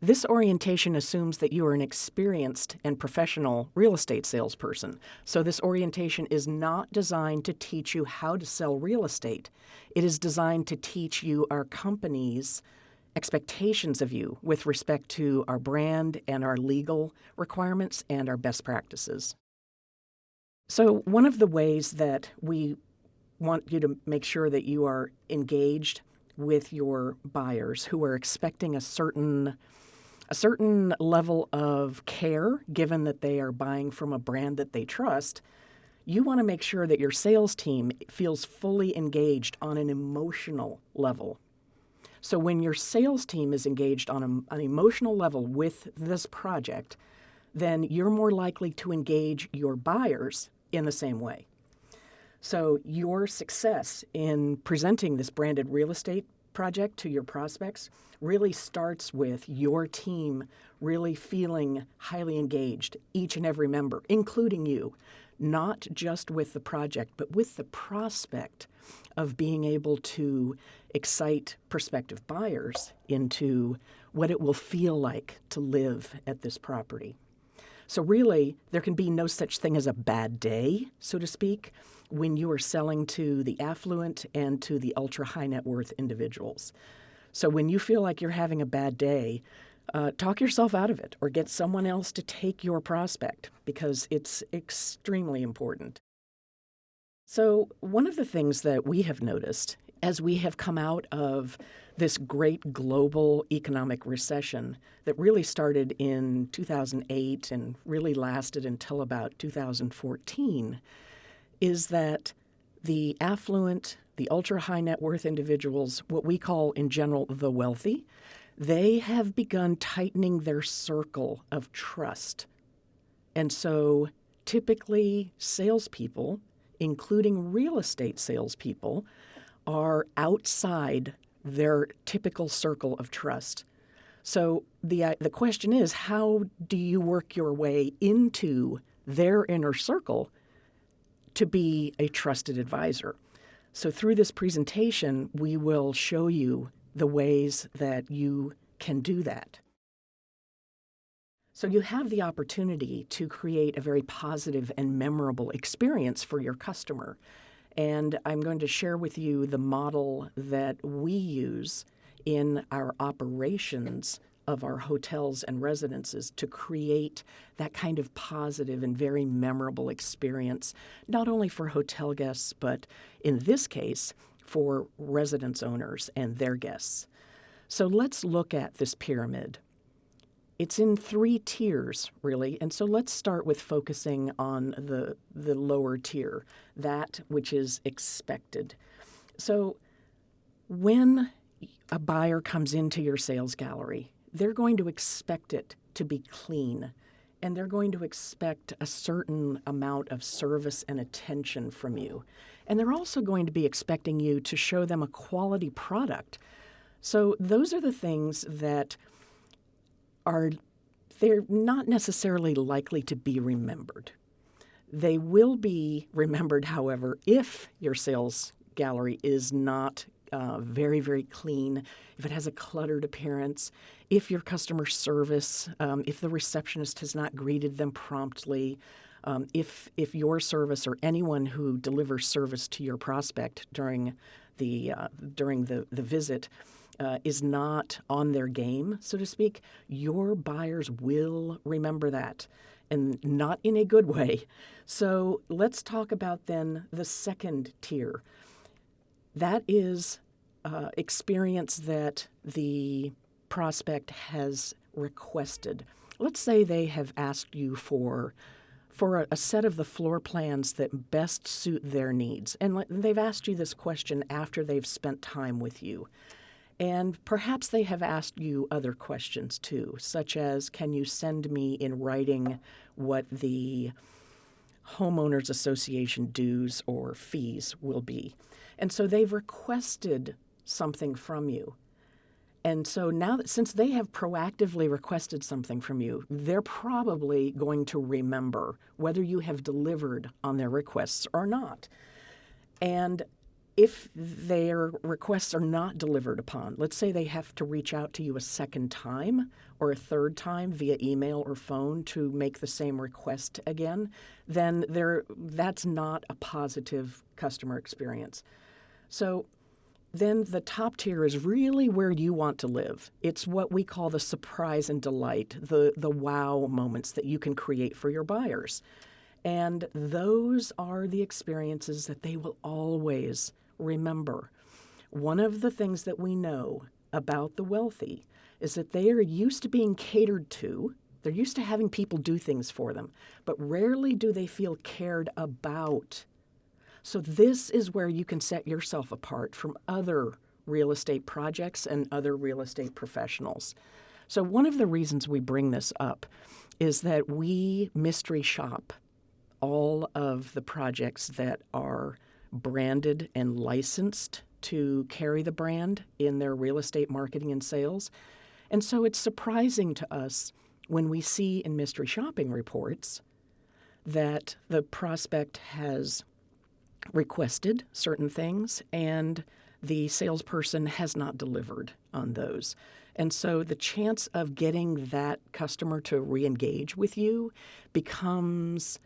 This orientation assumes that you are an experienced and professional real estate salesperson. So this orientation is not designed to teach you how to sell real estate. It is designed to teach you our company's expectations of you with respect to our brand and our legal requirements and our best practices. So one of the ways that we want you to make sure that you are engaged with your buyers who are expecting a certain level of care, given that they are buying from a brand that they trust, you want to make sure that your sales team feels fully engaged on an emotional level. So when your sales team is engaged on an emotional level with this project, then you're more likely to engage your buyers in the same way. So your success in presenting this branded real estate project to your prospects really starts with your team really feeling highly engaged, each and every member, including you, not just with the project, but with the prospect of being able to excite prospective buyers into what it will feel like to live at this property. So really, there can be no such thing as a bad day, so to speak, when you are selling to the affluent and to the ultra high net worth individuals. So when you feel like you're having a bad day, talk yourself out of it or get someone else to take your prospect because it's extremely important. So one of the things that we have noticed as we have come out of this great global economic recession that really started in 2008 and really lasted until about 2014 is that the affluent, the ultra high net worth individuals, what we call in general the wealthy, they have begun tightening their circle of trust. And so typically salespeople, including real estate salespeople, are outside their typical circle of trust. So the question is, how do you work your way into their inner circle to be a trusted advisor? So through this presentation, we will show you the ways that you can do that. So you have the opportunity to create a very positive and memorable experience for your customer. And I'm going to share with you the model that we use in our operations of our hotels and residences to create that kind of positive and very memorable experience, not only for hotel guests, but in this case, for residence owners and their guests. So let's look at this pyramid. It's in 3 tiers, really, and so let's start with focusing on the lower tier, that which is expected. So when a buyer comes into your sales gallery, they're going to expect it to be clean, and they're going to expect a certain amount of service and attention from you. And they're also going to be expecting you to show them a quality product. So those are the things that they're not necessarily likely to be remembered. They will be remembered, however, if your sales gallery is not very, very clean, if it has a cluttered appearance, if your customer service, if the receptionist has not greeted them promptly, if your service or anyone who delivers service to your prospect during the visit is not on their game, so to speak, your buyers will remember that, and not in a good way. So let's talk about then the second tier. That is experience that the prospect has requested. Let's say they have asked you for a set of the floor plans that best suit their needs, and they've asked you this question after they've spent time with you. And perhaps they have asked you other questions too, such as, can you send me in writing what the homeowners association dues or fees will be? And so they've requested something from you. And so now that since they have proactively requested something from you, they're probably going to remember whether you have delivered on their requests or not. And if their requests are not delivered upon, let's say they have to reach out to you a second time or a third time via email or phone to make the same request again, then that's not a positive customer experience. So then the top tier is really where you want to live. It's what we call the surprise and delight, the wow moments that you can create for your buyers. And those are the experiences that they will always remember. One of the things that we know about the wealthy is that they are used to being catered to. They're used to having people do things for them, but rarely do they feel cared about. So this is where you can set yourself apart from other real estate projects and other real estate professionals. So one of the reasons we bring this up is that we mystery shop all of the projects that are branded and licensed to carry the brand in their real estate marketing and sales. And so it's surprising to us when we see in mystery shopping reports that the prospect has requested certain things and the salesperson has not delivered on those. And so the chance of getting that customer to re-engage with you becomes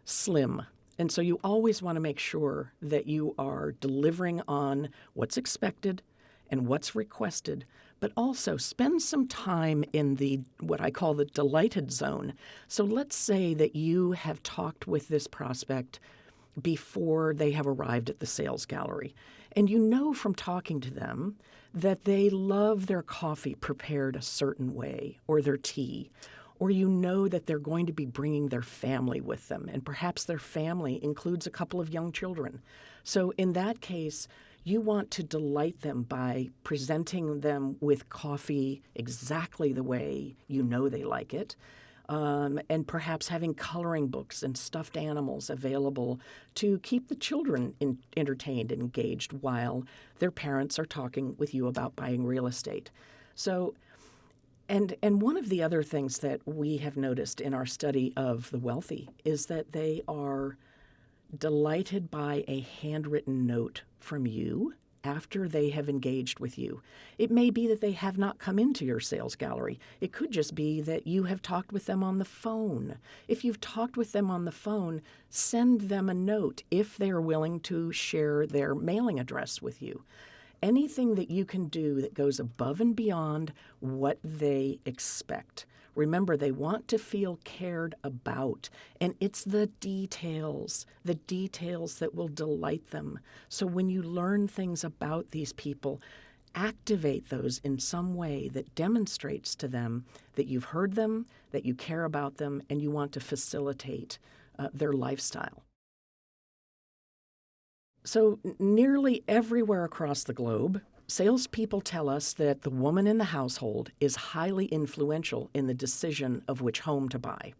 slim. And so you always want to make sure that you are delivering on what's expected and what's requested, but also spend some time in the what I call the delighted zone. So let's say that you have talked with this prospect before they have arrived at the sales gallery. And you know from talking to them that they love their coffee prepared a certain way or their tea, or you know that they're going to be bringing their family with them, and perhaps their family includes a couple of young children. So in that case, you want to delight them by presenting them with coffee exactly the way you know they like it, and perhaps having coloring books and stuffed animals available to keep the children entertained and engaged while their parents are talking with you about buying real estate. So And one of the other things that we have noticed in our study of the wealthy is that they are delighted by a handwritten note from you after they have engaged with you. It may be that they have not come into your sales gallery. It could just be that you have talked with them on the phone. If you've talked with them on the phone, send them a note if they are willing to share their mailing address with you. Anything that you can do that goes above and beyond what they expect. Remember, they want to feel cared about, and it's the details that will delight them. So when you learn things about these people, activate those in some way that demonstrates to them that you've heard them, that you care about them, and you want to facilitate their lifestyle. So nearly everywhere across the globe, salespeople tell us that the woman in the household is highly influential in the decision of which home to buy.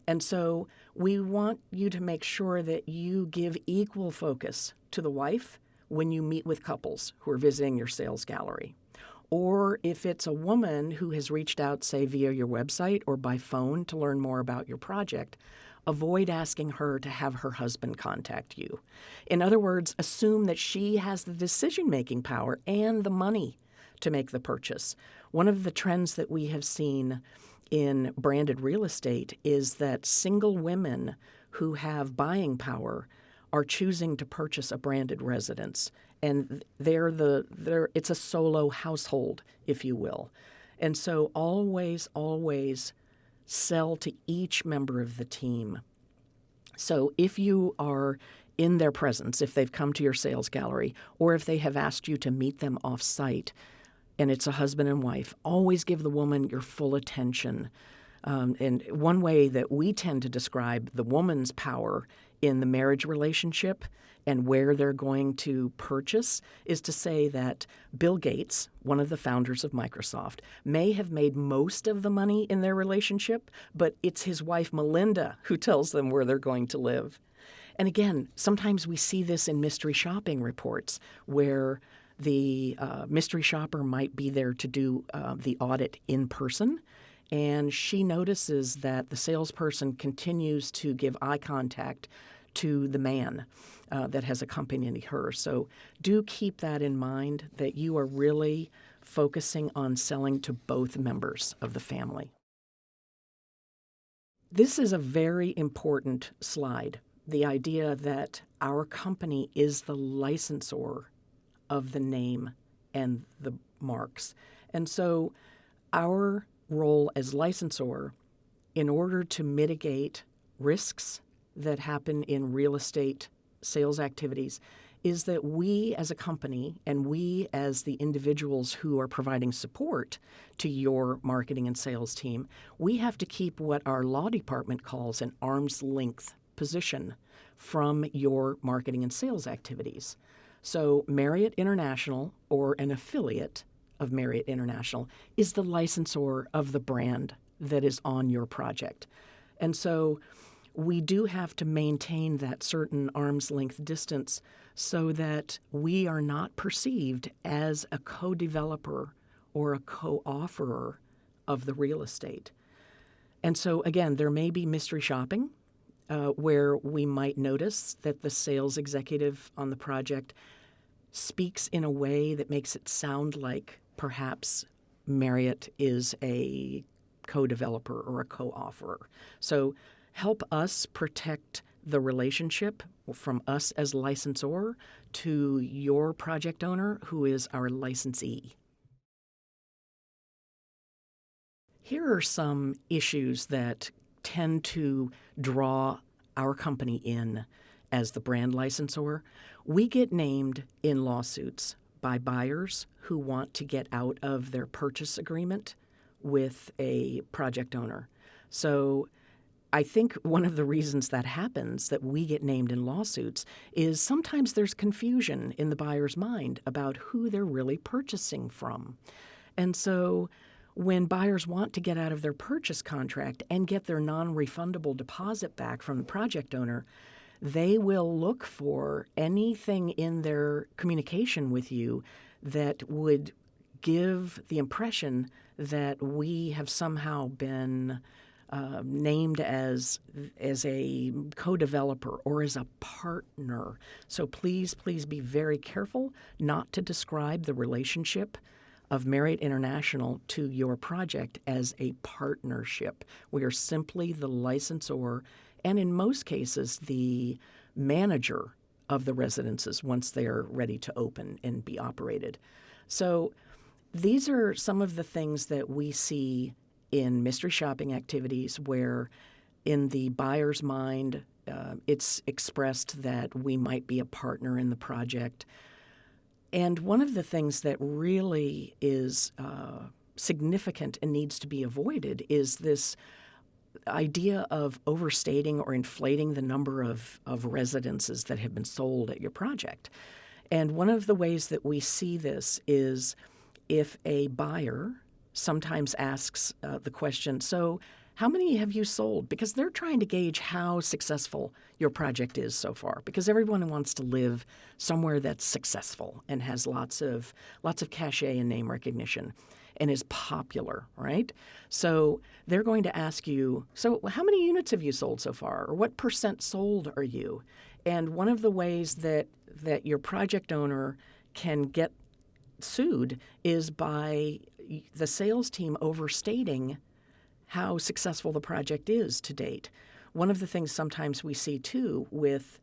And so we want you to make sure that you give equal focus to the wife when you meet with couples who are visiting your sales gallery. Or if it's a woman who has reached out, say, via your website or by phone to learn more about your project, avoid asking her to have her husband contact you. In other words, assume that she has the decision-making power and the money to make the purchase. One of the trends that we have seen in branded real estate is that single women who have buying power are choosing to purchase a branded residence. And it's a solo household, if you will. And so always sell to each member of the team. So if you are in their presence, if they've come to your sales gallery, or if they have asked you to meet them off-site, and it's a husband and wife, always give the woman your full attention. And one way that we tend to describe the woman's power in the marriage relationship and where they're going to purchase is to say that Bill Gates, one of the founders of Microsoft, may have made most of the money in their relationship, but it's his wife Melinda who tells them where they're going to live. And again, sometimes we see this in mystery shopping reports where the mystery shopper might be there to do the audit in person, and she notices that the salesperson continues to give eye contact to the man that has accompanied her. So do keep that in mind, that you are really focusing on selling to both members of the family. This is a very important slide, the idea that our company is the licensor of the name and the marks. And so our role as licensor, in order to mitigate risks that happen in real estate sales activities, is that we as a company and we as the individuals who are providing support to your marketing and sales team, we have to keep what our law department calls an arm's length position from your marketing and sales activities. So Marriott International, or an affiliate of Marriott International, is the licensor of the brand that is on your project. And so we do have to maintain that certain arm's length distance so that we are not perceived as a co-developer or a co-offerer of the real estate. And so, again, there may be mystery shopping where we might notice that the sales executive on the project speaks in a way that makes it sound like perhaps Marriott is a co-developer or a co-offerer. So help us protect the relationship from us as licensor to your project owner, who is our licensee. Here are some issues that tend to draw our company in as the brand licensor. We get named in lawsuits by buyers who want to get out of their purchase agreement with a project owner. So I think one of the reasons that happens, that we get named in lawsuits, is sometimes there's confusion in the buyer's mind about who they're really purchasing from. And so when buyers want to get out of their purchase contract and get their non-refundable deposit back from the project owner, they will look for anything in their communication with you that would give the impression that we have somehow been named as a co-developer or as a partner. So please be very careful not to describe the relationship of Marriott International to your project as a partnership. We are simply the licensor and in most cases the manager of the residences once they are ready to open and be operated. So these are some of the things that we see in mystery shopping activities where in the buyer's mind it's expressed that we might be a partner in the project. And one of the things that really is significant and needs to be avoided is this idea of overstating or inflating the number of residences that have been sold at your project. And one of the ways that we see this is if a buyer sometimes asks the question, so how many have you sold? Because they're trying to gauge how successful your project is so far, because everyone wants to live somewhere that's successful and has lots of cachet and name recognition and is popular, right? So they're going to ask you, so how many units have you sold so far? Or what % sold are you? And one of the ways that your project owner can get sued is by the sales team overstating how successful the project is to date. One of the things sometimes we see too with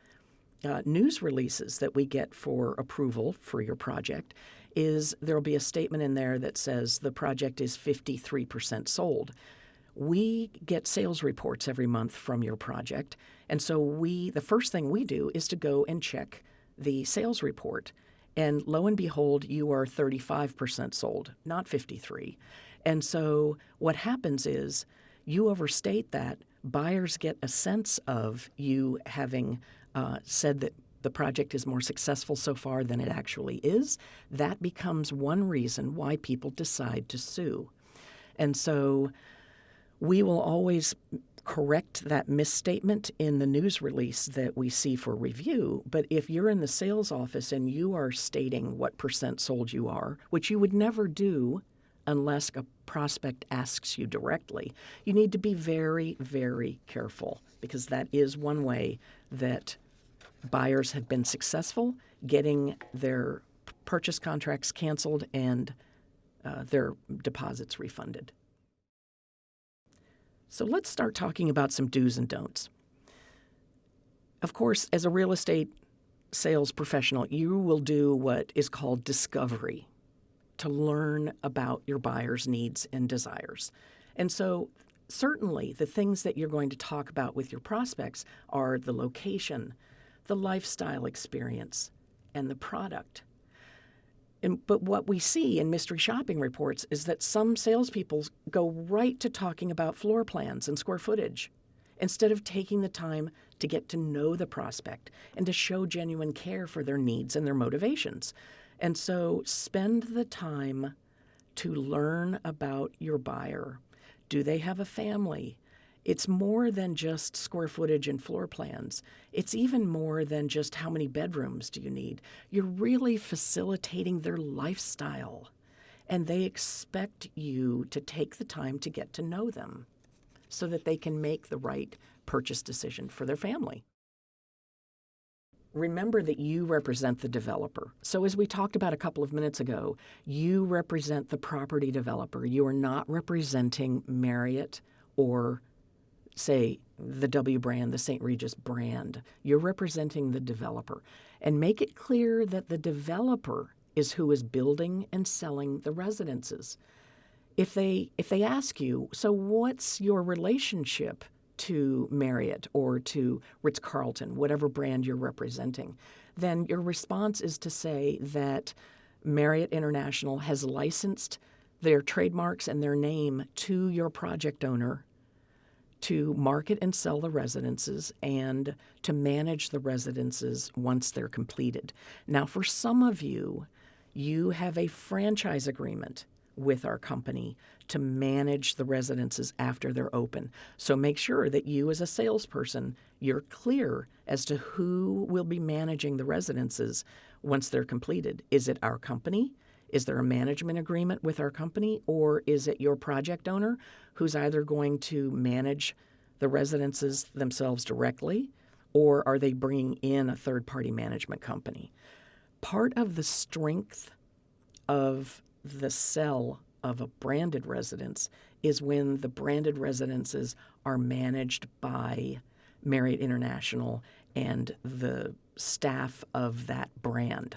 news releases that we get for approval for your project is there'll be a statement in there that says the project is 53% sold. We get sales reports every month from your project, and so the first thing we do is to go and check the sales report. And lo and behold, you are 35% sold, not 53. And so what happens is you overstate that. Buyers get a sense of you having said that the project is more successful so far than it actually is. That becomes one reason why people decide to sue. And so we will always correct that misstatement in the news release that we see for review. But if you're in the sales office and you are stating what % sold you are, which you would never do unless a prospect asks you directly, you need to be very, very careful, because that is one way that buyers have been successful getting their purchase contracts canceled and their deposits refunded. So let's start talking about some do's and don'ts. Of course, as a real estate sales professional, you will do what is called discovery to learn about your buyer's needs and desires. And so certainly the things that you're going to talk about with your prospects are the location, the lifestyle experience, and the product. But what we see in mystery shopping reports is that some salespeople go right to talking about floor plans and square footage instead of taking the time to get to know the prospect and to show genuine care for their needs and their motivations. And so spend the time to learn about your buyer. Do they have a family? It's more than just square footage and floor plans. It's even more than just how many bedrooms do you need. You're really facilitating their lifestyle, and they expect you to take the time to get to know them so that they can make the right purchase decision for their family. Remember that you represent the developer. So as we talked about a couple of minutes ago, you represent the property developer. You are not representing Marriott or, say, the W brand, the St. Regis brand. You're representing the developer. And make it clear that the developer is who is building and selling the residences. If they ask you, so what's your relationship to Marriott or to Ritz-Carlton, whatever brand you're representing, then your response is to say that Marriott International has licensed their trademarks and their name to your project owner to market and sell the residences and to manage the residences once they're completed. Now, for some of you, you have a franchise agreement with our company to manage the residences after they're open. So make sure that you as a salesperson, you're clear as to who will be managing the residences once they're completed. Is it our company? Is there a management agreement with our company? Or is it your project owner who's either going to manage the residences themselves directly, or are they bringing in a third-party management company? Part of the strength of the sell of a branded residence is when the branded residences are managed by Marriott International and the staff of that brand.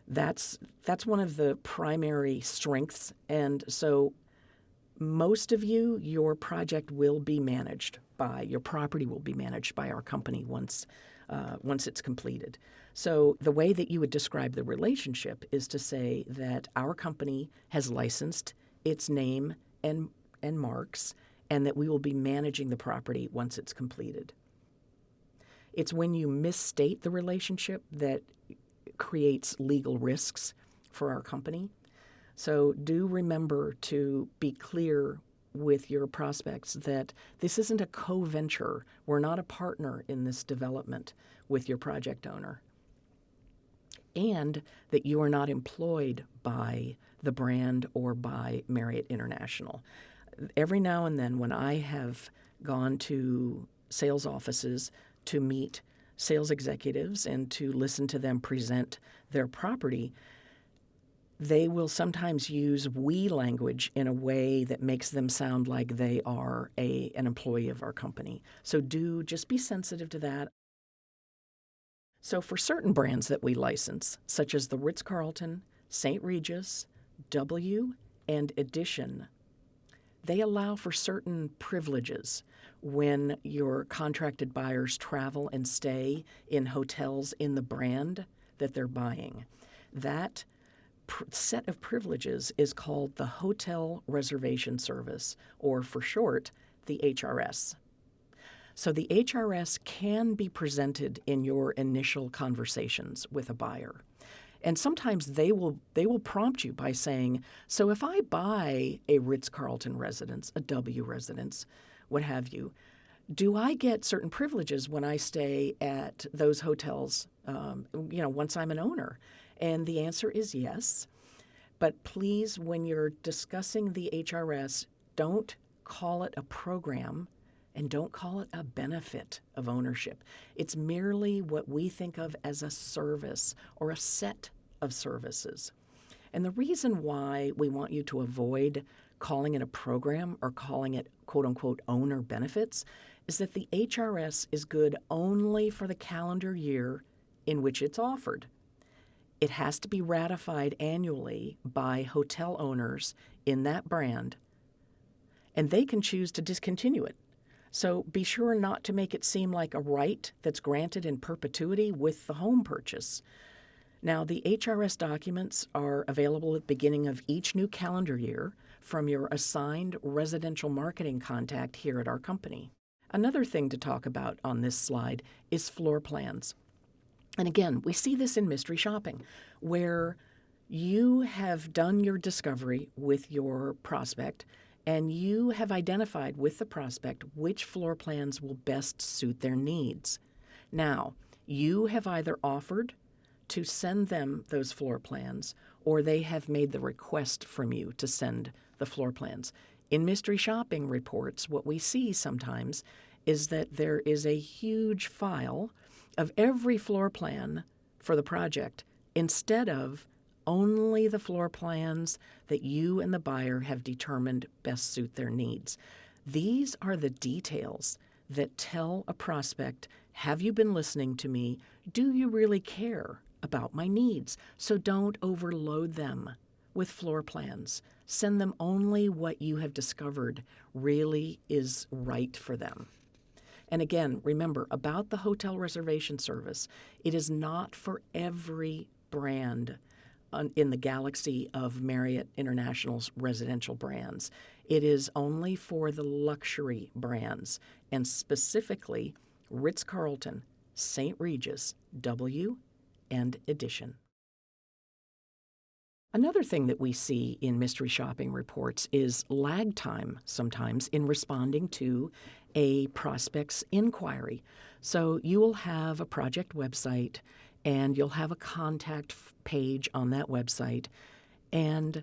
That's one of the primary strengths. And so most of you, your project will be managed by, your property will be managed by our company once it's completed. So the way that you would describe the relationship is to say that our company has licensed its name and marks, and that we will be managing the property once it's completed. It's when you misstate the relationship that creates legal risks for our company. So do remember to be clear with your prospects that this isn't a co-venture. We're not a partner in this development with your project owner. And that you are not employed by the brand or by Marriott International. Every now and then when I have gone to sales offices to meet sales executives and to listen to them present their property, they will sometimes use we language in a way that makes them sound like they are an employee of our company. So just be sensitive to that. So for certain brands that we license, such as the Ritz-Carlton, St. Regis, W, and Edition, they allow for certain privileges when your contracted buyers travel and stay in hotels in the brand that they're buying. That set of privileges is called the Hotel Reservation Service, or for short, the HRS. So the HRS can be presented in your initial conversations with a buyer. And sometimes they will prompt you by saying, so if I buy a Ritz-Carlton residence, a W residence, what have you, do I get certain privileges when I stay at those hotels, once I'm an owner? And the answer is yes. But please, when you're discussing the HRS, don't call it a program. And don't call it a benefit of ownership. It's merely what we think of as a service or a set of services. And the reason why we want you to avoid calling it a program or calling it quote unquote owner benefits is that the HRS is good only for the calendar year in which it's offered. It has to be ratified annually by hotel owners in that brand, and they can choose to discontinue it. So be sure not to make it seem like a right that's granted in perpetuity with the home purchase. Now, the HRS documents are available at the beginning of each new calendar year from your assigned residential marketing contact here at our company. Another thing to talk about on this slide is floor plans. And again, we see this in mystery shopping, where you have done your discovery with your prospect and you have identified with the prospect which floor plans will best suit their needs. Now, you have either offered to send them those floor plans, or they have made the request from you to send the floor plans. In mystery shopping reports, what we see sometimes is that there is a huge file of every floor plan for the project instead of only the floor plans that you and the buyer have determined best suit their needs. These are the details that tell a prospect, have you been listening to me? Do you really care about my needs? So don't overload them with floor plans. Send them only what you have discovered really is right for them. And again, remember about the hotel reservation service, it is not for every brand in the galaxy of Marriott International's residential brands. It is only for the luxury brands, and specifically Ritz-Carlton, St. Regis, W, and Edition. Another thing that we see in mystery shopping reports is lag time sometimes in responding to a prospect's inquiry. So you will have a project website and you'll have a contact page on that website. And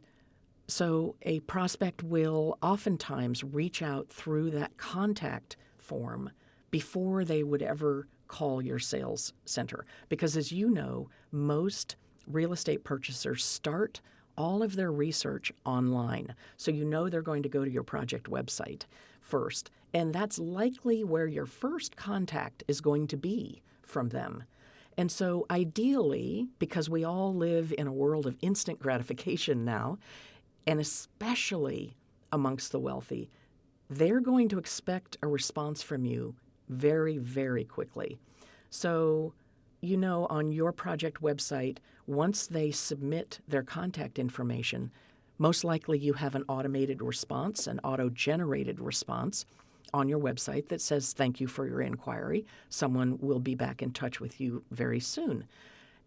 so a prospect will oftentimes reach out through that contact form before they would ever call your sales center. Because as you know, most real estate purchasers start all of their research online. So you know they're going to go to your project website first. And that's likely where your first contact is going to be from them. And so ideally, because we all live in a world of instant gratification now, and especially amongst the wealthy, they're going to expect a response from you very, very quickly. So, you know, on your project website, once they submit their contact information, most likely you have an automated response, an auto-generated response on your website that says, thank you for your inquiry. Someone will be back in touch with you very soon.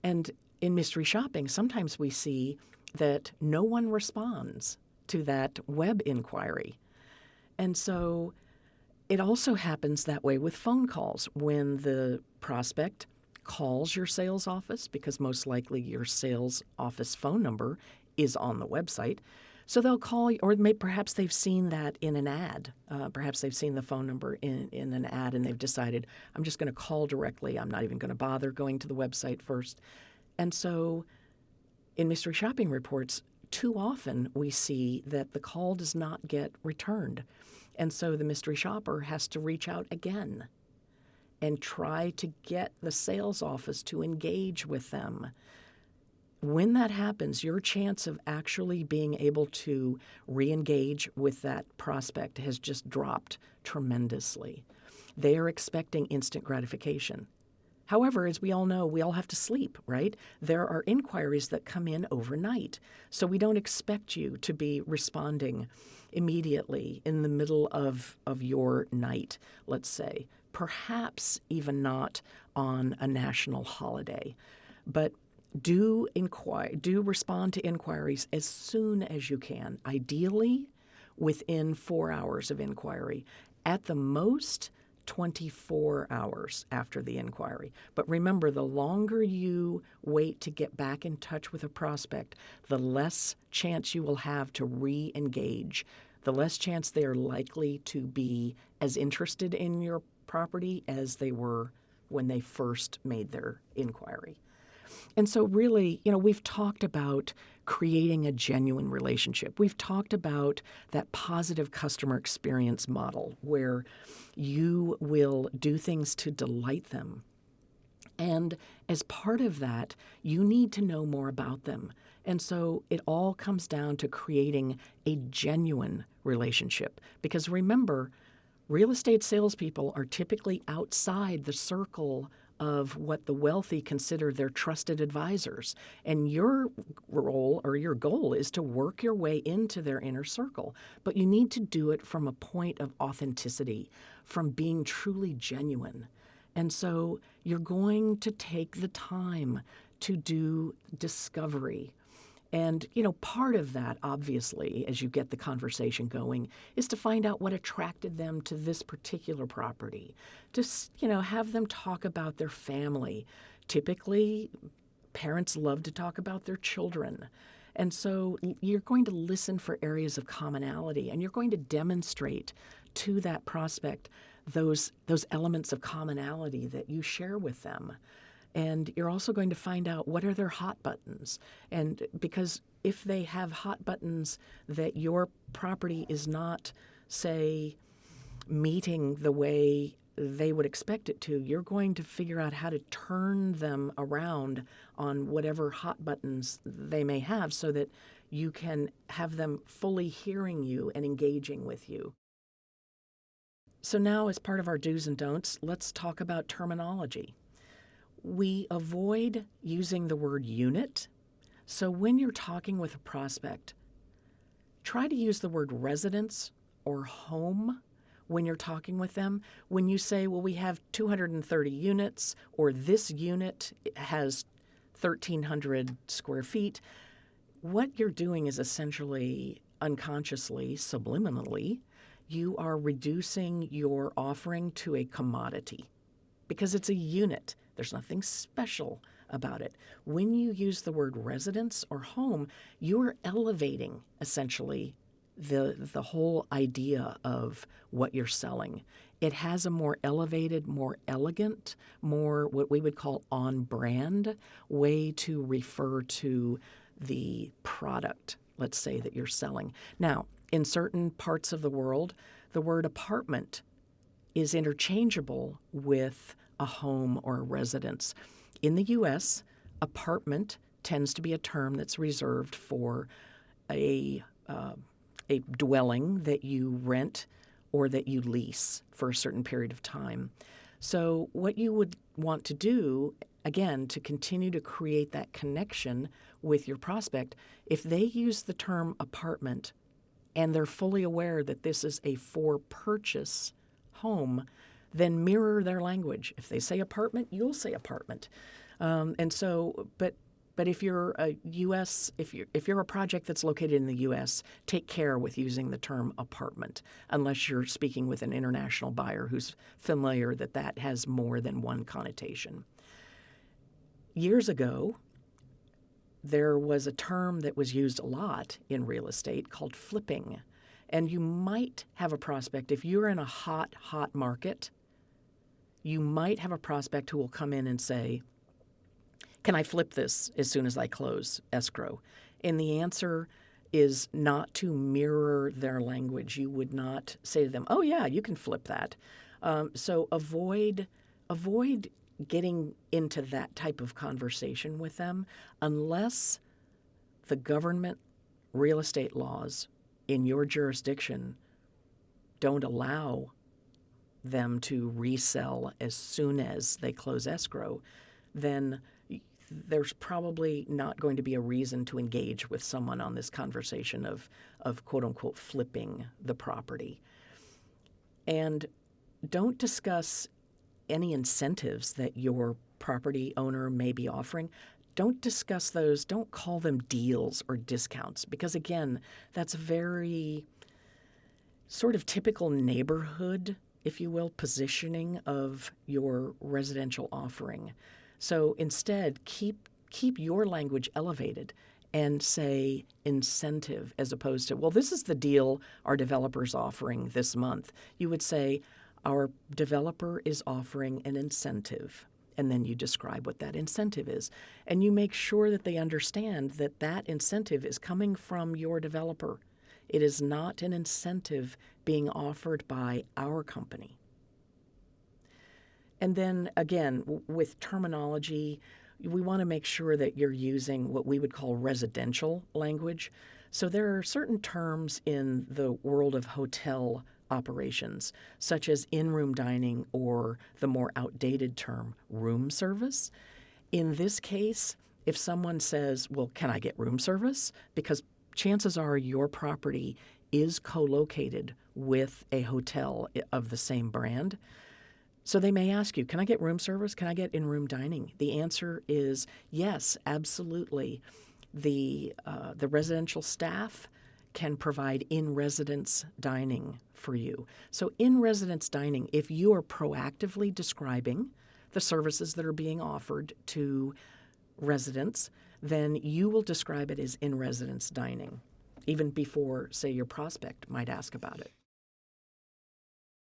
And in mystery shopping, sometimes we see that no one responds to that web inquiry. And so it also happens that way with phone calls. When the prospect calls your sales office, because most likely your sales office phone number is on the website, so they'll call you, or perhaps they've seen that in an ad. Perhaps they've seen the phone number in an ad and they've decided, I'm just going to call directly. I'm not even going to bother going to the website first. And so in mystery shopping reports, too often we see that the call does not get returned. And so the mystery shopper has to reach out again and try to get the sales office to engage with them. When that happens, your chance of actually being able to re-engage with that prospect has just dropped tremendously. They are expecting instant gratification. However, as we all know, we all have to sleep, right? There are inquiries that come in overnight. So we don't expect you to be responding immediately in the middle of your night, let's say. Perhaps even not on a national holiday. But do respond to inquiries as soon as you can, ideally within 4 hours of inquiry. At the most, 24 hours after the inquiry. But remember, the longer you wait to get back in touch with a prospect, the less chance you will have to re-engage the less chance they're likely to be as interested in your property as they were when they first made their inquiry. And so really, we've talked about creating a genuine relationship. We've talked about that positive customer experience model where you will do things to delight them. And as part of that, you need to know more about them. And so it all comes down to creating a genuine relationship. Because remember, real estate salespeople are typically outside the circle of what the wealthy consider their trusted advisors. And your role or your goal is to work your way into their inner circle. But you need to do it from a point of authenticity, from being truly genuine. And so you're going to take the time to do discovery. And, part of that, obviously, as you get the conversation going, is to find out what attracted them to this particular property. Just, have them talk about their family. Typically, parents love to talk about their children. And so you're going to listen for areas of commonality, and you're going to demonstrate to that prospect those elements of commonality that you share with them. And you're also going to find out what are their hot buttons. And because if they have hot buttons that your property is not, say, meeting the way they would expect it to, you're going to figure out how to turn them around on whatever hot buttons they may have so that you can have them fully hearing you and engaging with you. So now, as part of our do's and don'ts, let's talk about terminology. We avoid using the word unit. So when you're talking with a prospect, try to use the word residence or home when you're talking with them. When you say, well, we have 230 units, or this unit has 1,300 square feet, what you're doing is essentially unconsciously, subliminally, you are reducing your offering to a commodity because it's a unit. There's nothing special about it. When you use the word residence or home, you're elevating essentially the whole idea of what you're selling. It has a more elevated, more elegant, more what we would call on-brand way to refer to the product, let's say, that you're selling. Now, in certain parts of the world, the word apartment is interchangeable with a home or a residence. In the U.S., apartment tends to be a term that's reserved for a dwelling that you rent or that you lease for a certain period of time. So what you would want to do, again, to continue to create that connection with your prospect, if they use the term apartment and they're fully aware that this is a for-purchase home, then mirror their language. If they say apartment, you'll say apartment. But if you're a if you're a project that's located in the U.S., take care with using the term apartment, unless you're speaking with an international buyer who's familiar that has more than one connotation. Years ago, there was a term that was used a lot in real estate called flipping. And you might have a prospect, if you're in a hot market, you might have a prospect who will come in and say, can I flip this as soon as I close escrow? And the answer is not to mirror their language. You would not say to them, oh yeah, you can flip that. So avoid getting into that type of conversation with them unless the government real estate laws in your jurisdiction don't allow them to resell as soon as they close escrow. Then there's probably not going to be a reason to engage with someone on this conversation of quote unquote flipping the property. And don't discuss any incentives that your property owner may be offering. Don't discuss those. Don't call them deals or discounts because, again, that's very sort of typical neighborhood, if you will, positioning of your residential offering. So instead, keep your language elevated and say incentive as opposed to, well, this is the deal our developer's offering this month. You would say, our developer is offering an incentive. And then you describe what that incentive is. And you make sure that they understand that that incentive is coming from your developer. It is not an incentive being offered by our company. And then again, with terminology, we want to make sure that you're using what we would call residential language. So there are certain terms in the world of hotel operations, such as in-room dining or the more outdated term, room service. In this case, if someone says, well, can I get room service? Because chances are your property is co-located with a hotel of the same brand. So they may ask you, can I get room service? Can I get in-room dining? The answer is yes, absolutely. The residential staff can provide in-residence dining for you. So in-residence dining, if you are proactively describing the services that are being offered to residents, then you will describe it as in-residence dining, even before, say, your prospect might ask about it.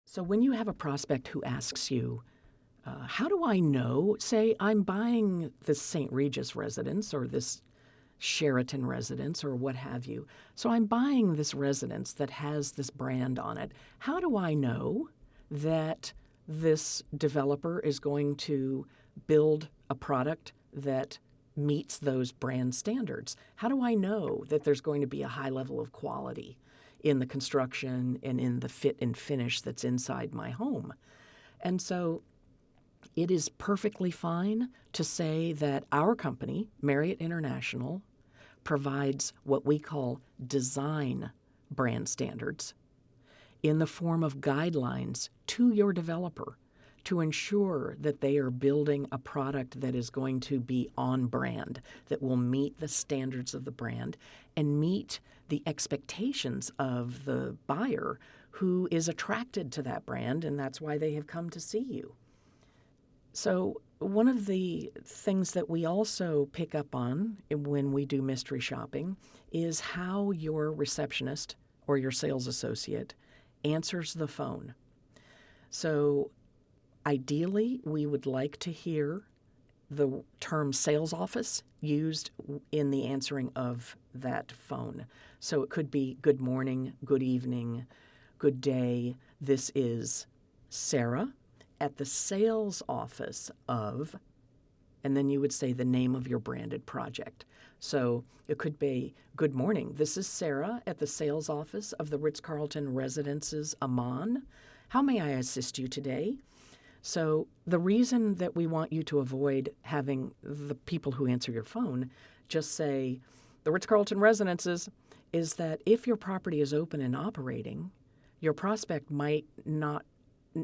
So when you have a prospect who asks you, how do I know, say, I'm buying this St. Regis residence or this Sheraton residence or what have you. So I'm buying this residence that has this brand on it. How do I know that this developer is going to build a product that meets those brand standards? How do I know that there's going to be a high level of quality in the construction and in the fit and finish that's inside my home? And so it is perfectly fine to say that our company, Marriott International, provides what we call design brand standards in the form of guidelines to your developer to ensure that they are building a product that is going to be on brand, that will meet the standards of the brand and meet the expectations of the buyer who is attracted to that brand, and that's why they have come to see you. So one of the things that we also pick up on when we do mystery shopping is how your receptionist or your sales associate answers the phone. So ideally, we would like to hear the term sales office used in the answering of that phone. So it could be good morning, good evening, good day. This is Sarah at the sales office of, and then you would say the name of your branded project. So it could be, good morning, this is Sarah at the sales office of the Ritz-Carlton Residences Amman. How may I assist you today? So the reason that we want you to avoid having the people who answer your phone just say, the Ritz-Carlton Residences, is that if your property is open and operating, your prospect might not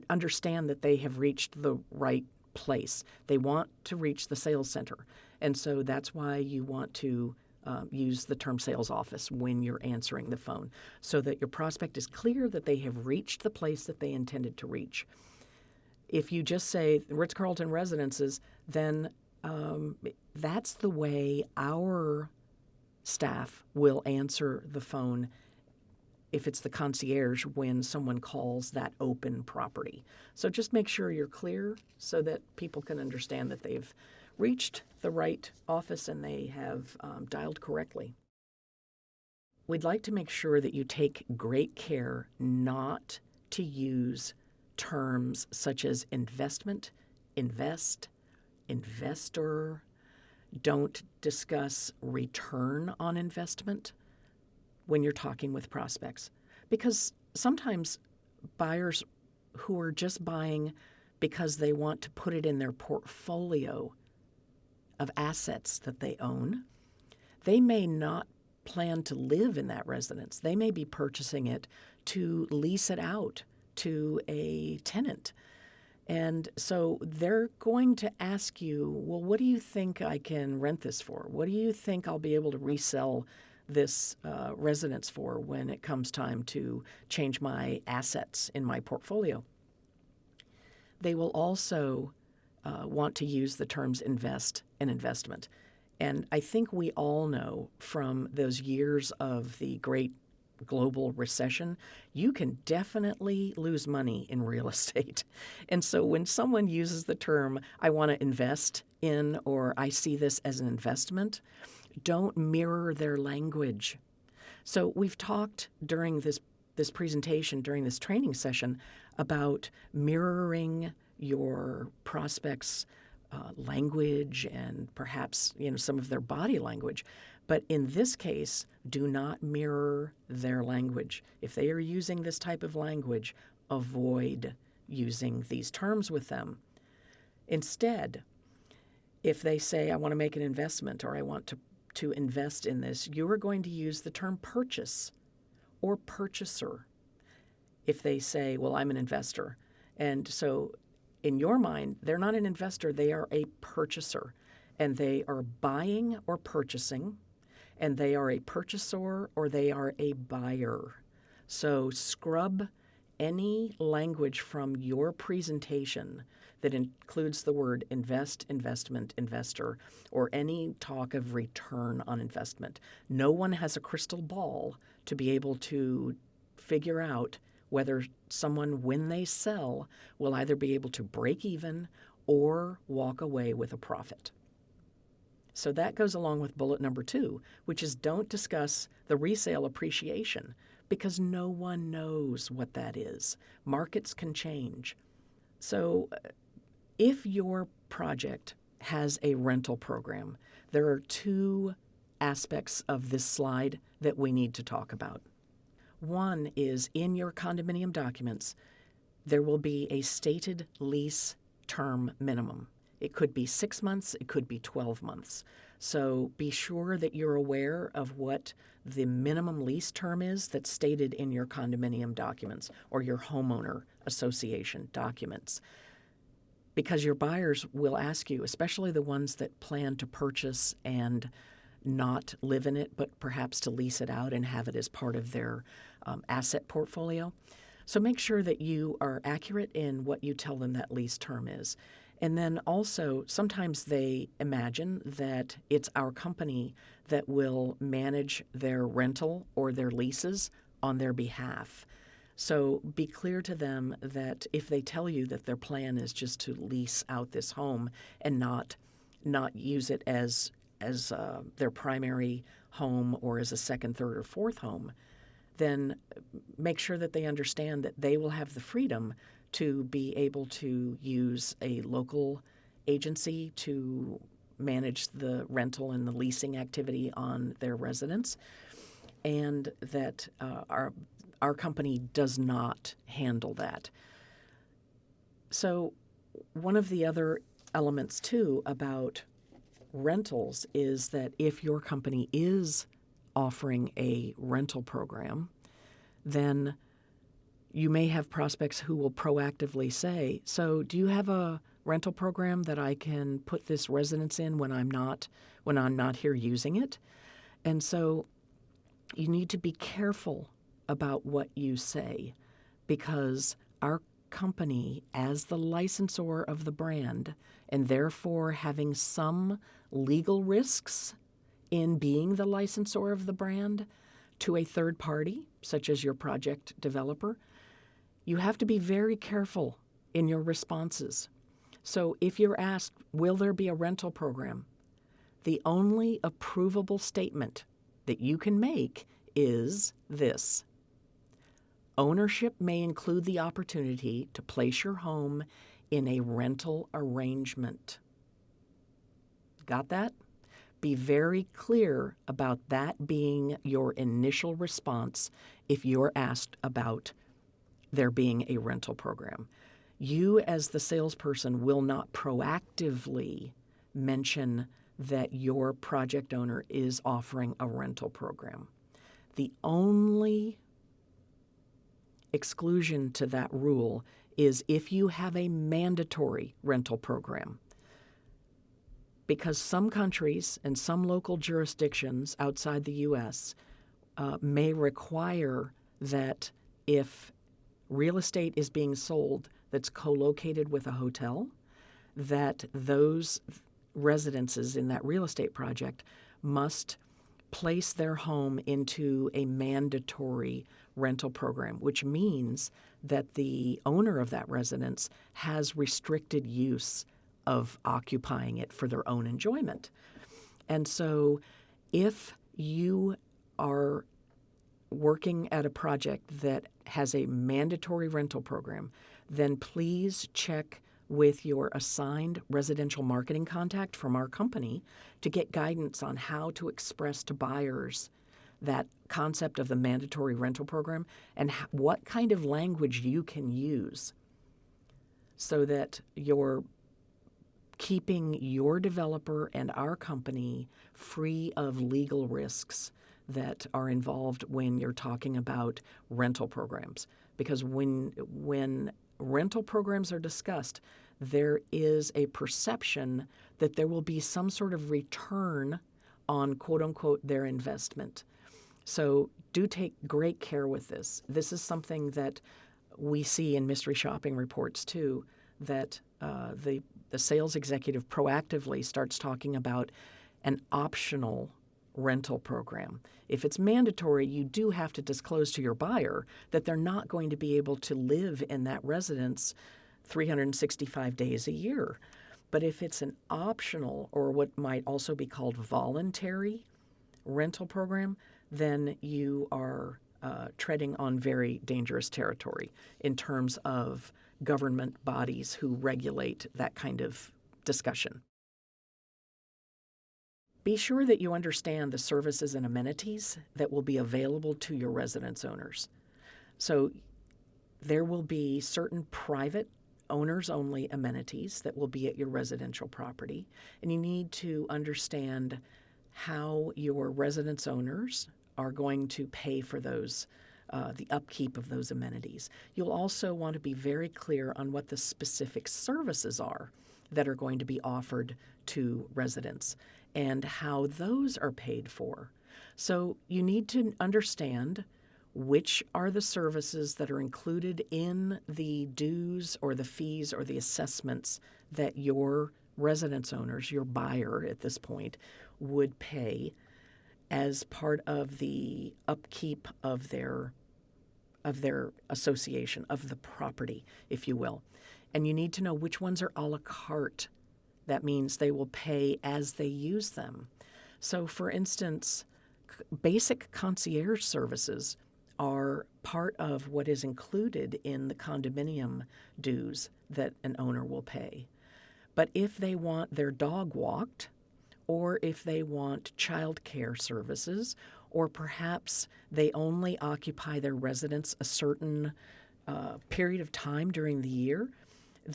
understand that they have reached the right place. They want to reach the sales center. And so that's why you want to use the term sales office when you're answering the phone, so that your prospect is clear that they have reached the place that they intended to reach. If you just say Ritz-Carlton Residences, then that's the way our staff will answer the phone if it's the concierge when someone calls that open property. So just make sure you're clear so that people can understand that they've reached the right office and they have dialed correctly. We'd like to make sure that you take great care not to use terms such as investment, invest, investor. Don't discuss return on investment when you're talking with prospects, because sometimes buyers who are just buying because they want to put it in their portfolio of assets that they own, they may not plan to live in that residence. They may be purchasing it to lease it out to a tenant. And so they're going to ask you, well, what do you think I can rent this for? What do you think I'll be able to resell this residence for when it comes time to change my assets in my portfolio? They will also want to use the terms invest and investment. And I think we all know from those years of the great global recession, you can definitely lose money in real estate. And so when someone uses the term, I want to invest in, or I see this as an investment, don't mirror their language. So we've talked during this presentation, during this training session, about mirroring your prospects' language and perhaps some of their body language. But in this case, do not mirror their language. If they are using this type of language, avoid using these terms with them. Instead, if they say, I want to make an investment or I want to invest in this, you are going to use the term purchase or purchaser. If they say, well, I'm an investor. And so in your mind, they're not an investor, they are a purchaser. And they are buying or purchasing, and they are a purchaser or they are a buyer. So scrub any language from your presentation that includes the word invest, investment, investor, or any talk of return on investment. No one has a crystal ball to be able to figure out whether someone, when they sell, will either be able to break even or walk away with a profit. So that goes along with bullet number 2, which is don't discuss the resale appreciation because no one knows what that is. Markets can change. So if your project has a rental program, there are 2 aspects of this slide that we need to talk about. One is in your condominium documents, there will be a stated lease term minimum. It could be 6 months, it could be 12 months. So be sure that you're aware of what the minimum lease term is that's stated in your condominium documents or your homeowner association documents. Because your buyers will ask you, especially the ones that plan to purchase and not live in it, but perhaps to lease it out and have it as part of their asset portfolio. So make sure that you are accurate in what you tell them that lease term is. And then also, sometimes they imagine that it's our company that will manage their rental or their leases on their behalf. So be clear to them that if they tell you that their plan is just to lease out this home and not use it as their primary home or as a second, third, or fourth home, then make sure that they understand that they will have the freedom to be able to use a local agency to manage the rental and the leasing activity on their residence, and that our company does not handle that. So one of the other elements, too, about rentals is that if your company is offering a rental program, then you may have prospects who will proactively say, so do you have a rental program that I can put this residence in when I'm not here using it? And so you need to be careful about what you say, because our company, as the licensor of the brand, and therefore having some legal risks in being the licensor of the brand to a third party, such as your project developer, you have to be very careful in your responses. So if you're asked, will there be a rental program? The only approvable statement that you can make is this: ownership may include the opportunity to place your home in a rental arrangement. Got that? Be very clear about that being your initial response if you're asked about there being a rental program. You, as the salesperson, will not proactively mention that your project owner is offering a rental program. The only exclusion to that rule is if you have a mandatory rental program. Because some countries and some local jurisdictions outside the U.S. May require that if real estate is being sold that's co-located with a hotel, that those residences in that real estate project must place their home into a mandatory rental program, which means that the owner of that residence has restricted use of occupying it for their own enjoyment. And so if you are working at a project that has a mandatory rental program, then please check with your assigned residential marketing contact from our company to get guidance on how to express to buyers that concept of the mandatory rental program and what kind of language you can use so that you're keeping your developer and our company free of legal risks that are involved when you're talking about rental programs. Because when rental programs are discussed, there is a perception that there will be some sort of return on quote-unquote their investment. So do take great care with this. This is something that we see in mystery shopping reports too, that the sales executive proactively starts talking about an optional rental program. If it's mandatory, you do have to disclose to your buyer that they're not going to be able to live in that residence 365 days a year. But if it's an optional, or what might also be called voluntary rental program, then you are treading on very dangerous territory in terms of government bodies who regulate that kind of discussion. Be sure that you understand the services and amenities that will be available to your residence owners. So there will be certain private owners-only amenities that will be at your residential property, and you need to understand how your residence owners are going to pay for those, the upkeep of those amenities. You'll also want to be very clear on what the specific services are that are going to be offered to residents and how those are paid for. So you need to understand which are the services that are included in the dues or the fees or the assessments that your residence owners, your buyer at this point, would pay as part of the upkeep of their association, of the property, if you will. And you need to know which ones are a la carte. That means they will pay as they use them. So, for instance, basic concierge services are part of what is included in the condominium dues that an owner will pay. But if they want their dog walked, or if they want child care services, or perhaps they only occupy their residence a certain period of time during the year,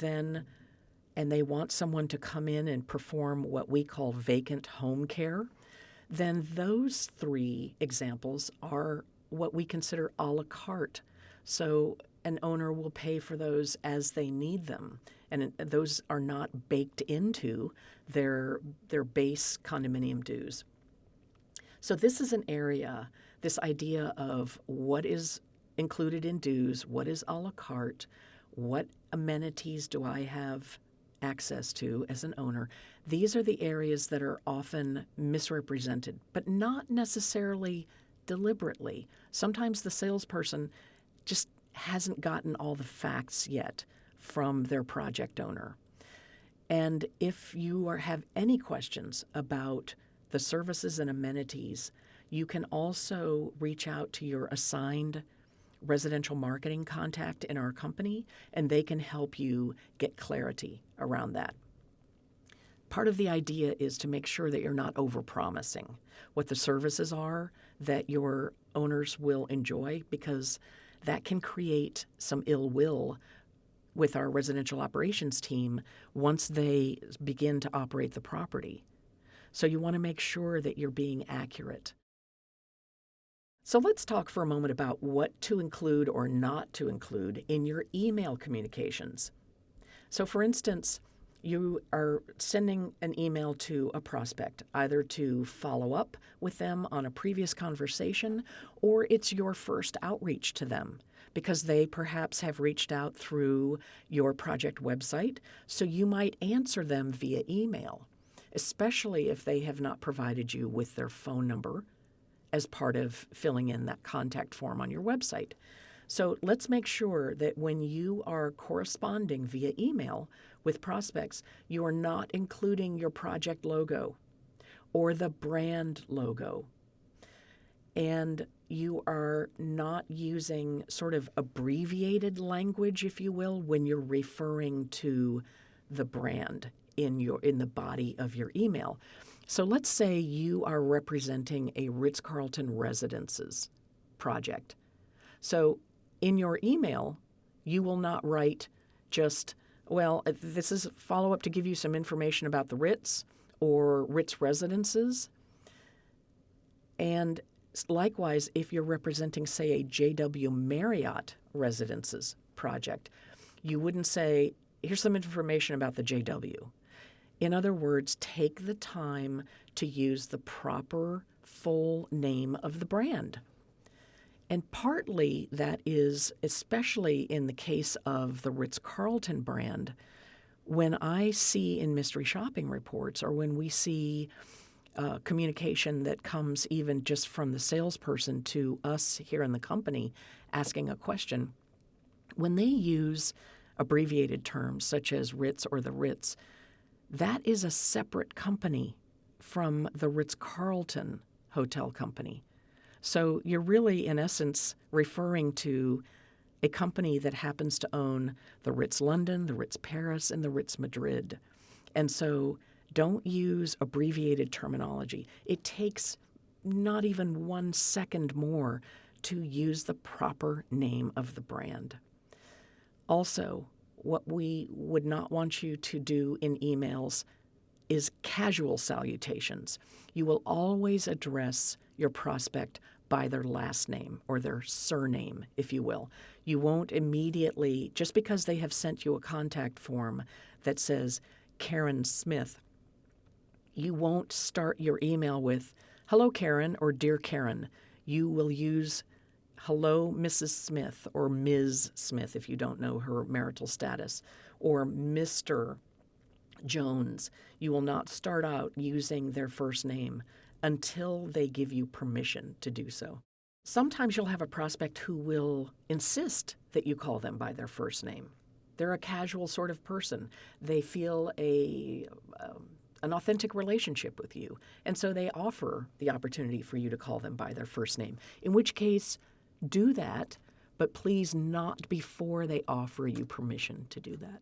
and they want someone to come in and perform what we call vacant home care, then those three examples are what we consider a la carte. So an owner will pay for those as they need them, and those are not baked into their base condominium dues. So this is an area, this idea of what is included in dues, what is a la carte, what amenities do I have access to as an owner. These are the areas that are often misrepresented, but not necessarily deliberately. Sometimes the salesperson just hasn't gotten all the facts yet from their project owner. And if you have any questions about the services and amenities, you can also reach out to your assigned residential marketing contact in our company, and they can help you get clarity around that. Part of the idea is to make sure that you're not overpromising what the services are that your owners will enjoy, because that can create some ill will with our residential operations team once they begin to operate the property. So you want to make sure that you're being accurate. So let's talk for a moment about what to include or not to include in your email communications. So for instance, you are sending an email to a prospect, either to follow up with them on a previous conversation, or it's your first outreach to them because they perhaps have reached out through your project website, so you might answer them via email. especially if they have not provided you with their phone number as part of filling in that contact form on your website. So let's make sure that when you are corresponding via email with prospects, you are not including your project logo or the brand logo. And you are not using sort of abbreviated language, if you will, when you're referring to the brand in the body of your email. So let's say you are representing a Ritz-Carlton Residences project. So in your email, you will not write just, well, this is follow-up to give you some information about the Ritz or Ritz Residences. And likewise, if you're representing, say, a JW Marriott Residences project, you wouldn't say, here's some information about the JW. In other words, take the time to use the proper full name of the brand. And partly that is, especially in the case of the Ritz-Carlton brand, when I see in mystery shopping reports or when we see communication that comes even just from the salesperson to us here in the company asking a question, when they use abbreviated terms such as Ritz or the Ritz, that is a separate company from the Ritz-Carlton hotel company. So you're really, in essence, referring to a company that happens to own the Ritz London, the Ritz Paris, and the Ritz Madrid. And so don't use abbreviated terminology. It takes not even 1 second more to use the proper name of the brand. Also, what we would not want you to do in emails is casual salutations. You will always address your prospect by their last name or their surname, if you will. You won't immediately, just because they have sent you a contact form that says Karen Smith, you won't start your email with, hello, Karen, or dear Karen. You will use hello, Mrs. Smith, or Ms. Smith, if you don't know her marital status, or Mr. Jones. You will not start out using their first name until they give you permission to do so. Sometimes you'll have a prospect who will insist that you call them by their first name. They're a casual sort of person. They feel an authentic relationship with you, and so they offer the opportunity for you to call them by their first name, in which case, do that, but please not before they offer you permission to do that.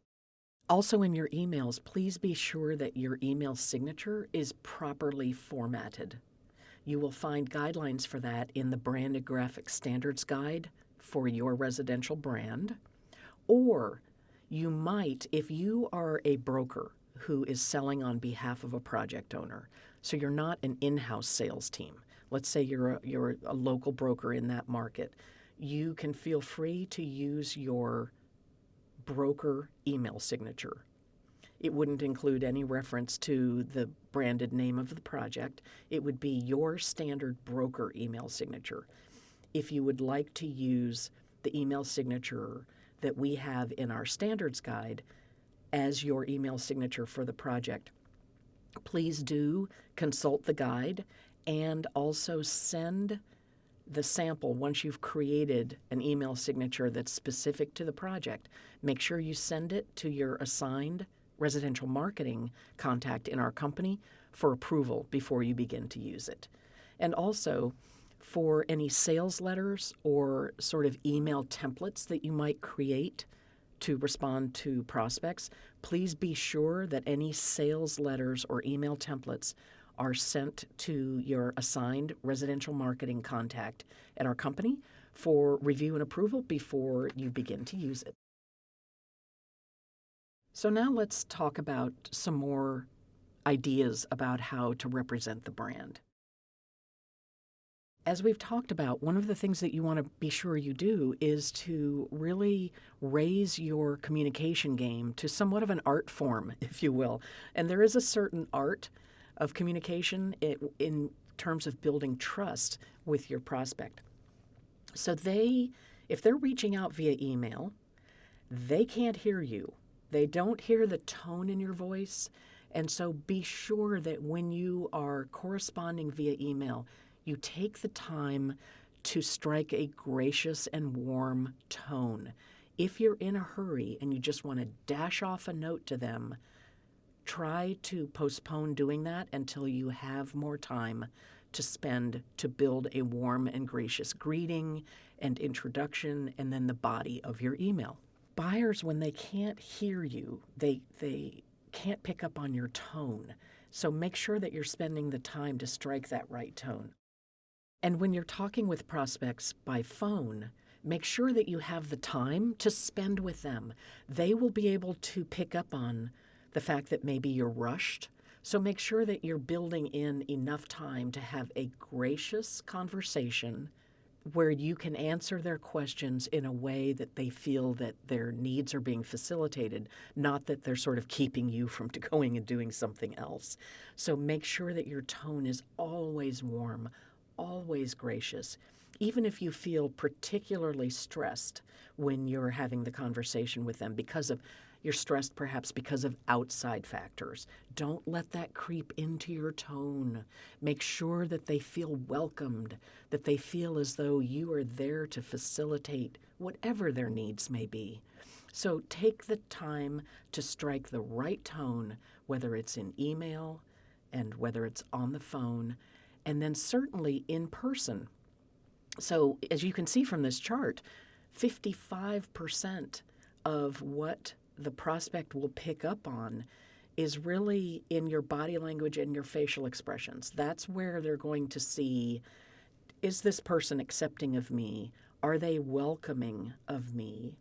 Also in your emails, please be sure that your email signature is properly formatted. You will find guidelines for that in the Branded Graphic Standards Guide for your residential brand. Or you might, if you are a broker who is selling on behalf of a project owner, so you're not an in-house sales team. Let's say you're a local broker in that market. You can feel free to use your broker email signature. It wouldn't include any reference to the branded name of the project. It would be your standard broker email signature. If you would like to use the email signature that we have in our standards guide as your email signature for the project, please do consult the guide and also send the sample once you've created an email signature that's specific to the project. Make sure you send it to your assigned residential marketing contact in our company for approval before you begin to use it. And also, for any sales letters or sort of email templates that you might create to respond to prospects, please be sure that any sales letters or email templates are sent to your assigned residential marketing contact at our company for review and approval before you begin to use it. So now let's talk about some more ideas about how to represent the brand. As we've talked about, one of the things that you want to be sure you do is to really raise your communication game to somewhat of an art form, if you will. And there is a certain art of communication in terms of building trust with your prospect. So if they're reaching out via email, they can't hear you. They don't hear the tone in your voice, And so be sure that when you are corresponding via email, you take the time to strike a gracious and warm tone. If you're in a hurry and you just want to dash off a note to them, try to postpone doing that until you have more time to spend to build a warm and gracious greeting and introduction and then the body of your email. Buyers, when they can't hear you, they can't pick up on your tone. So make sure that you're spending the time to strike that right tone. And when you're talking with prospects by phone, make sure that you have the time to spend with them. They will be able to pick up on the fact that maybe you're rushed. So make sure that you're building in enough time to have a gracious conversation where you can answer their questions in a way that they feel that their needs are being facilitated, not that they're sort of keeping you from going and doing something else. So make sure that your tone is always warm, always gracious, even if you feel particularly stressed when you're having the conversation with them you're stressed perhaps because of outside factors. Don't let that creep into your tone. Make sure that they feel welcomed, that they feel as though you are there to facilitate whatever their needs may be. So take the time to strike the right tone, whether it's in email and whether it's on the phone, and then certainly in person. So as you can see from this chart, 55% of what the prospect will pick up on is really in your body language and your facial expressions. That's where they're going to see, is this person accepting of me? Are they welcoming of me?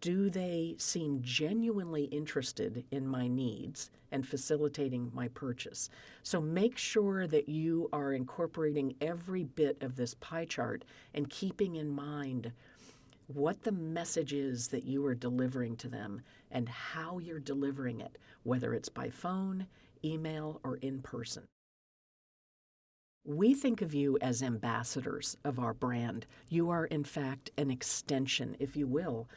Do they seem genuinely interested in my needs and facilitating my purchase? So make sure that you are incorporating every bit of this pie chart and keeping in mind what the message is that you are delivering to them and how you're delivering it, whether it's by phone, email, or in person. We think of you as ambassadors of our brand. You are, in fact, an extension, if you will.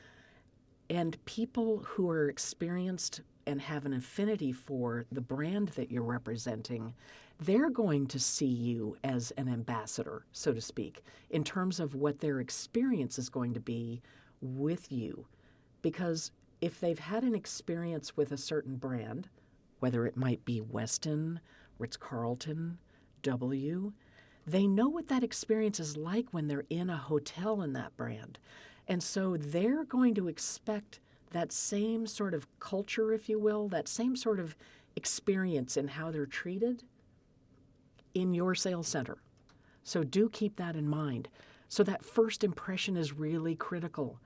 And people who are experienced and have an affinity for the brand that you're representing, they're going to see you as an ambassador, so to speak, in terms of what their experience is going to be with you. Because if they've had an experience with a certain brand, whether it might be Westin, Ritz-Carlton, W, they know what that experience is like when they're in a hotel in that brand. And so they're going to expect that same sort of culture, if you will, that same sort of experience in how they're treated in your sales center. So do keep that in mind. So that first impression is really critical.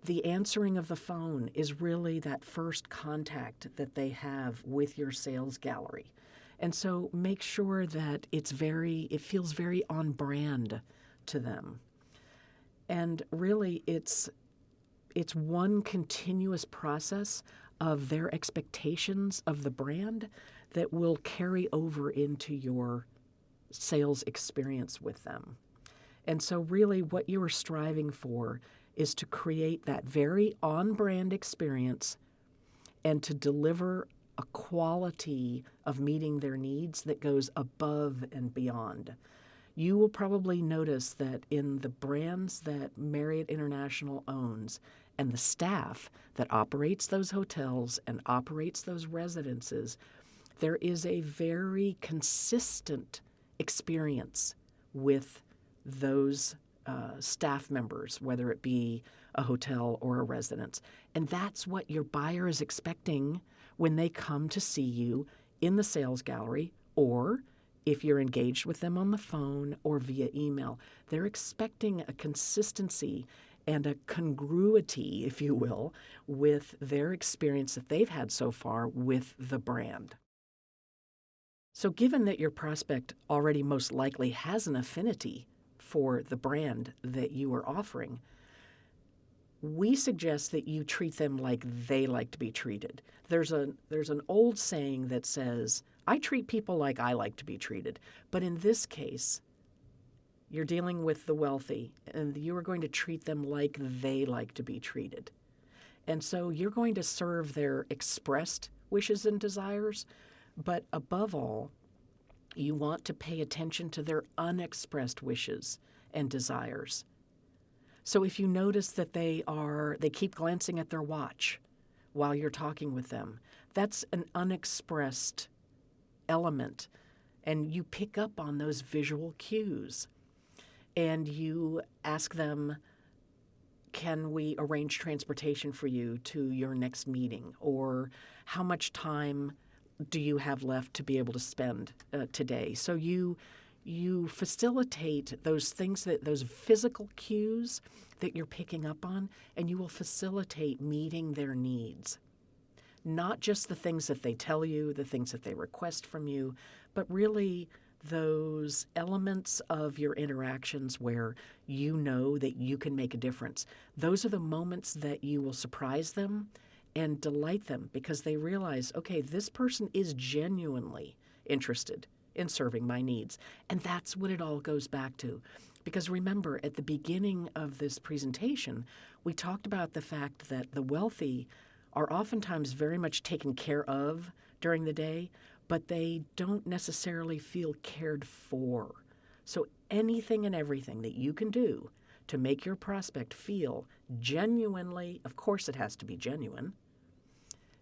The answering of the phone is really that first contact that they have with your sales gallery. And so make sure that it feels very on brand to them. And really, it's one continuous process of their expectations of the brand that will carry over into your sales experience with them. And so really what you are striving for is to create that very on-brand experience and to deliver a quality of meeting their needs that goes above and beyond. You will probably notice that in the brands that Marriott International owns and the staff that operates those hotels and operates those residences, there is a very consistent experience with those staff members, whether it be a hotel or a residence. And that's what your buyer is expecting when they come to see you in the sales gallery, or if you're engaged with them on the phone or via email. They're expecting a consistency and a congruity, if you will, with their experience that they've had so far with the brand. So given that your prospect already most likely has an affinity for the brand that you are offering, we suggest that you treat them like they like to be treated. There's an old saying that says, I treat people like I like to be treated. But in this case, you're dealing with the wealthy, and you are going to treat them like they like to be treated. And so you're going to serve their expressed wishes and desires, but above all, you want to pay attention to their unexpressed wishes and desires. So if you notice that they keep glancing at their watch while you're talking with them, that's an unexpressed element, and you pick up on those visual cues. And you ask them, can we arrange transportation for you to your next meeting? Or how much time do you have left to be able to spend today? So you facilitate those things, those physical cues that you're picking up on, and you will facilitate meeting their needs. Not just the things that they tell you, the things that they request from you, but really those elements of your interactions where you know that you can make a difference. Those are the moments that you will surprise them and delight them, because they realize, okay, this person is genuinely interested in serving my needs. And that's what it all goes back to. Because remember, at the beginning of this presentation, we talked about the fact that the wealthy are oftentimes very much taken care of during the day, but they don't necessarily feel cared for. So anything and everything that you can do to make your prospect feel genuinely, of course it has to be genuine,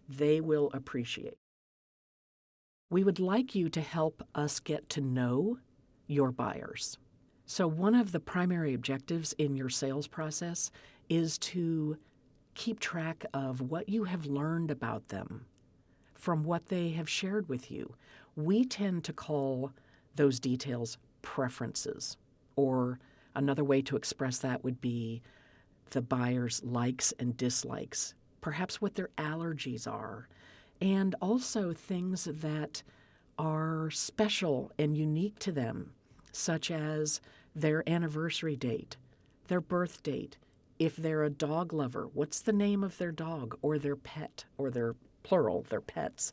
they will appreciate. We would like you to help us get to know your buyers. So one of the primary objectives in your sales process is to keep track of what you have learned about them from what they have shared with you. We tend to call those details preferences, or another way to express that would be the buyer's likes and dislikes, perhaps what their allergies are, and also things that are special and unique to them, such as their anniversary date, their birth date. If they're a dog lover, what's the name of their dog or their pet, or their plural, their pets,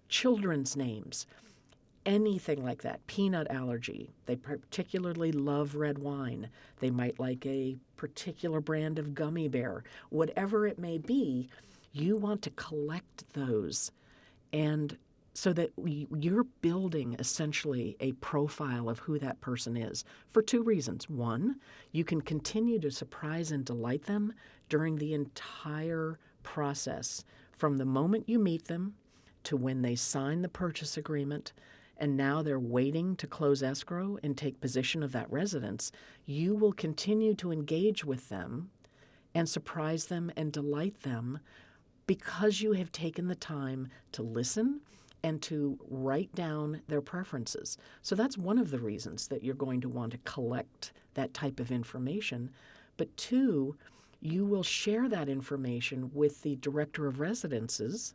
children's names, anything like that. Peanut allergy. They particularly love red wine. They might like a particular brand of gummy bear. Whatever it may be, you want to collect those, and so that you're building essentially a profile of who that person is for two reasons. One, you can continue to surprise and delight them during the entire process, from the moment you meet them to when they sign the purchase agreement, and now they're waiting to close escrow and take possession of that residence. You will continue to engage with them and surprise them and delight them because you have taken the time to listen and to write down their preferences. So that's one of the reasons that you're going to want to collect that type of information. But two, you will share that information with the director of residences.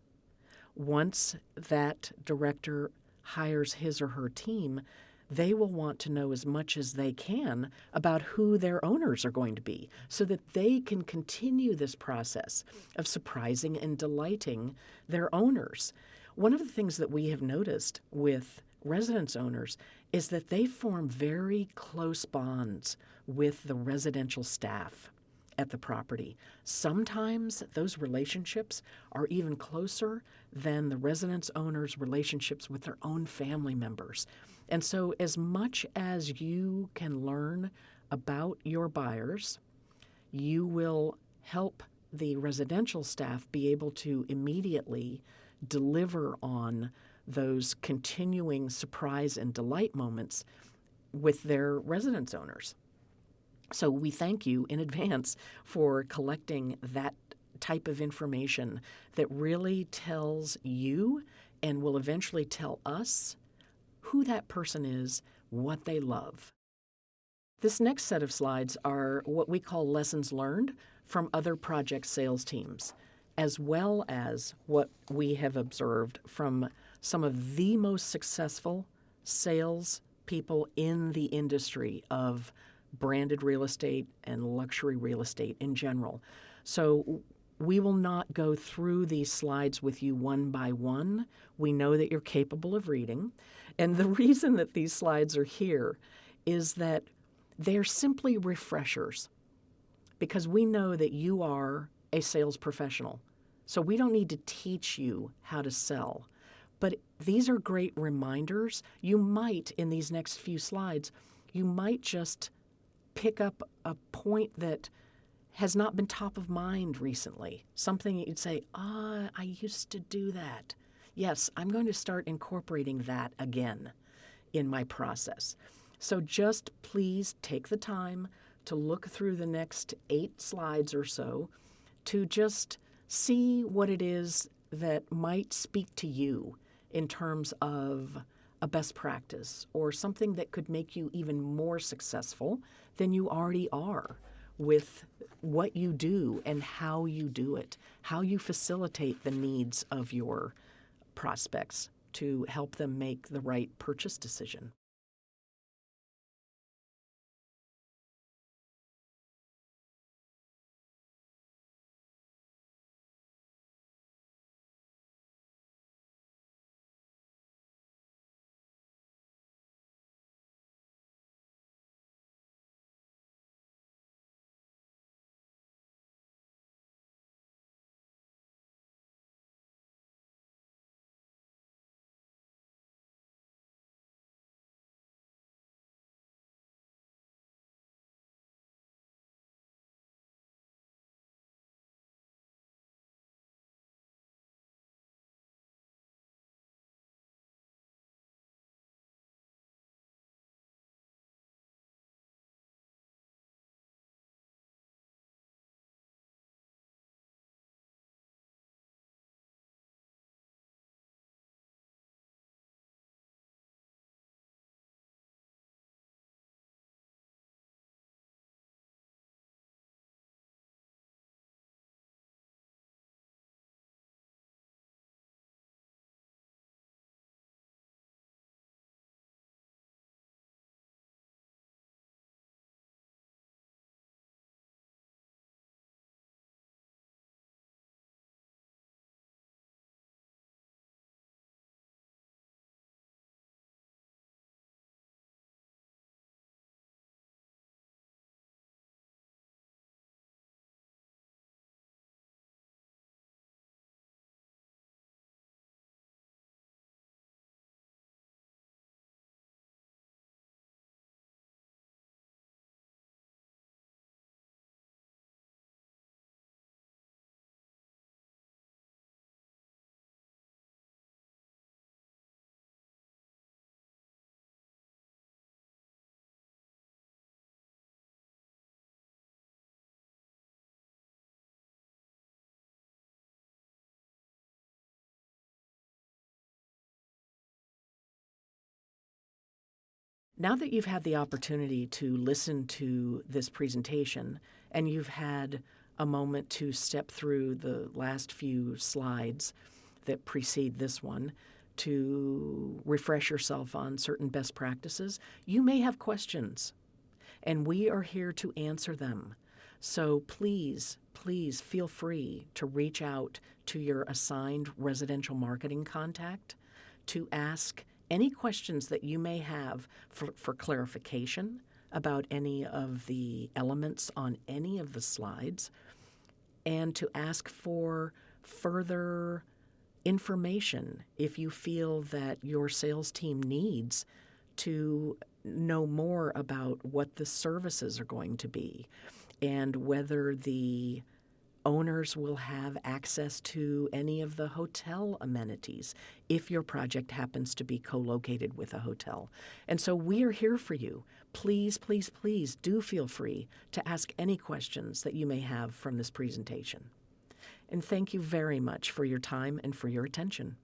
Once that director hires his or her team, they will want to know as much as they can about who their owners are going to be, so that they can continue this process of surprising and delighting their owners. One of the things that we have noticed with residence owners is that they form very close bonds with the residential staff at the property. Sometimes those relationships are even closer than the residence owners' relationships with their own family members. And so as much as you can learn about your buyers, you will help the residential staff be able to immediately deliver on those continuing surprise and delight moments with their residence owners. So we thank you in advance for collecting that type of information that really tells you and will eventually tell us who that person is, what they love. This next set of slides are what we call lessons learned from other project sales teams, as well as what we have observed from some of the most successful sales people in the industry of branded real estate and luxury real estate in general. So we will not go through these slides with you one by one. We know that you're capable of reading. And the reason that these slides are here is that they're simply refreshers, because we know that you are a sales professional. So we don't need to teach you how to sell. But these are great reminders. You might, in these next few slides, you might just pick up a point that has not been top of mind recently. Something you'd say, I used to do that. Yes, I'm going to start incorporating that again in my process. So just please take the time to look through the next 8 slides or so to just see what it is that might speak to you in terms of a best practice or something that could make you even more successful than you already are with what you do and how you do it, how you facilitate the needs of your prospects to help them make the right purchase decision. Now that you've had the opportunity to listen to this presentation and you've had a moment to step through the last few slides that precede this one to refresh yourself on certain best practices, you may have questions, and we are here to answer them. So please, please feel free to reach out to your assigned residential marketing contact to ask any questions that you may have for clarification about any of the elements on any of the slides, and to ask for further information if you feel that your sales team needs to know more about what the services are going to be and whether the owners will have access to any of the hotel amenities if your project happens to be co-located with a hotel. And so we are here for you. Please, please, please do feel free to ask any questions that you may have from this presentation. And thank you very much for your time and for your attention.